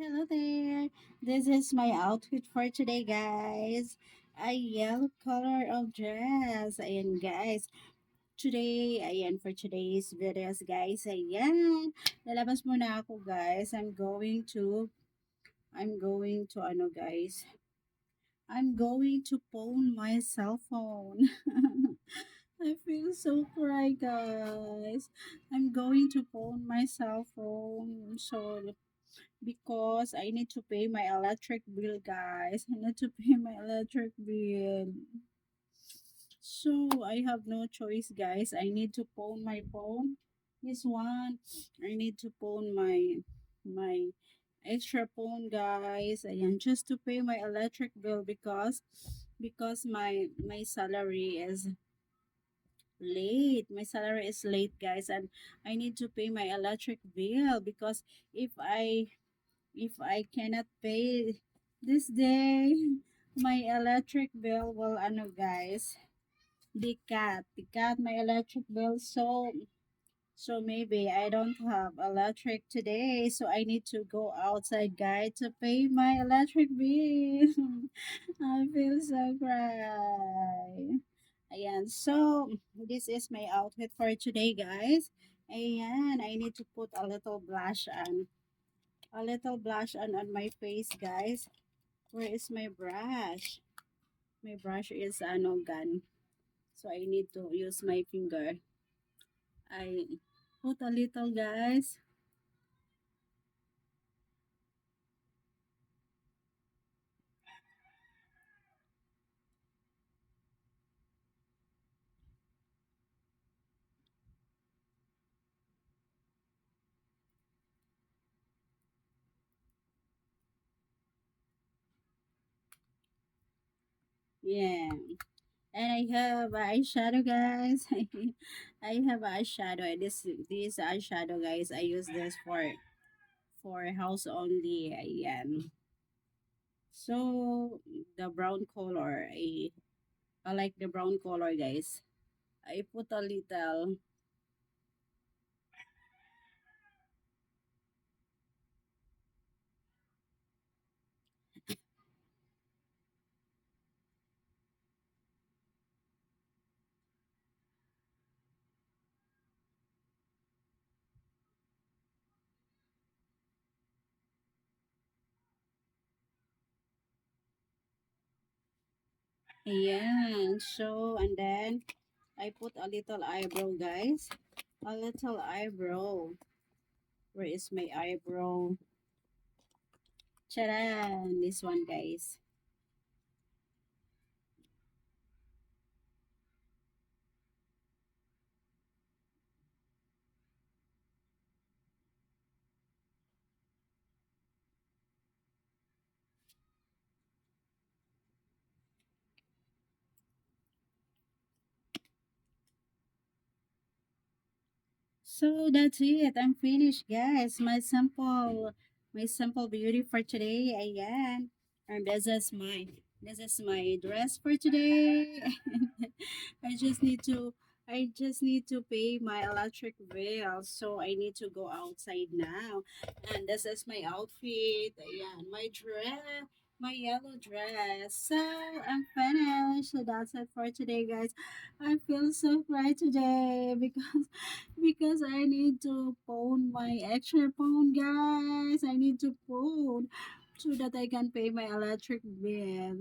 Hello there. This is my outfit for today, guys. A yellow color of dress. Ayan, guys. Today, ayan, for today's videos, guys. Ayan. Lalabas muna ako, guys. I'm going to, guys. I'm going to phone my cell phone. I feel so cry, guys. I'm going to phone my cell phone. So, because I need to pay my electric bill, guys. I need to pay my electric bill. So I have no choice, guys. I need to phone my phone. This one, I need to phone my extra phone, guys. Ayan, just to pay my electric bill because my salary is late. My salary is late, guys, and I need to pay my electric bill because if I cannot pay this day, my electric bill will guys, the cat my electric bill. So maybe I don't have electric today, so I need to go outside, guys, to pay my electric bill. I feel so cry. Ayan, so this is my outfit for today, guys. Ayan, I need to put a little blush on my face, guys. Where is my brush? My brush is gun. So I need to use my finger. I put a little, guys. Yeah. And I have eyeshadow, guys. I have eyeshadow. This eyeshadow, guys. I use this for house only. Ayan. So the brown color, I like the brown color, guys. I put a little. Ayan. So, and then I put a little eyebrow, guys. A little eyebrow. Where is my eyebrow? Charan! This one, guys. So that's it. I'm finished, guys. My simple beauty for today. Ayan. And this is my dress for today. I just need to I just need to pay my electric bill. So I need to go outside now. And this is my outfit. Ayan, my yellow dress. So I'm finished. So that's it for today, guys. I feel so bright today because I need to phone my extra phone, guys. I need to phone so that I can pay my electric bill.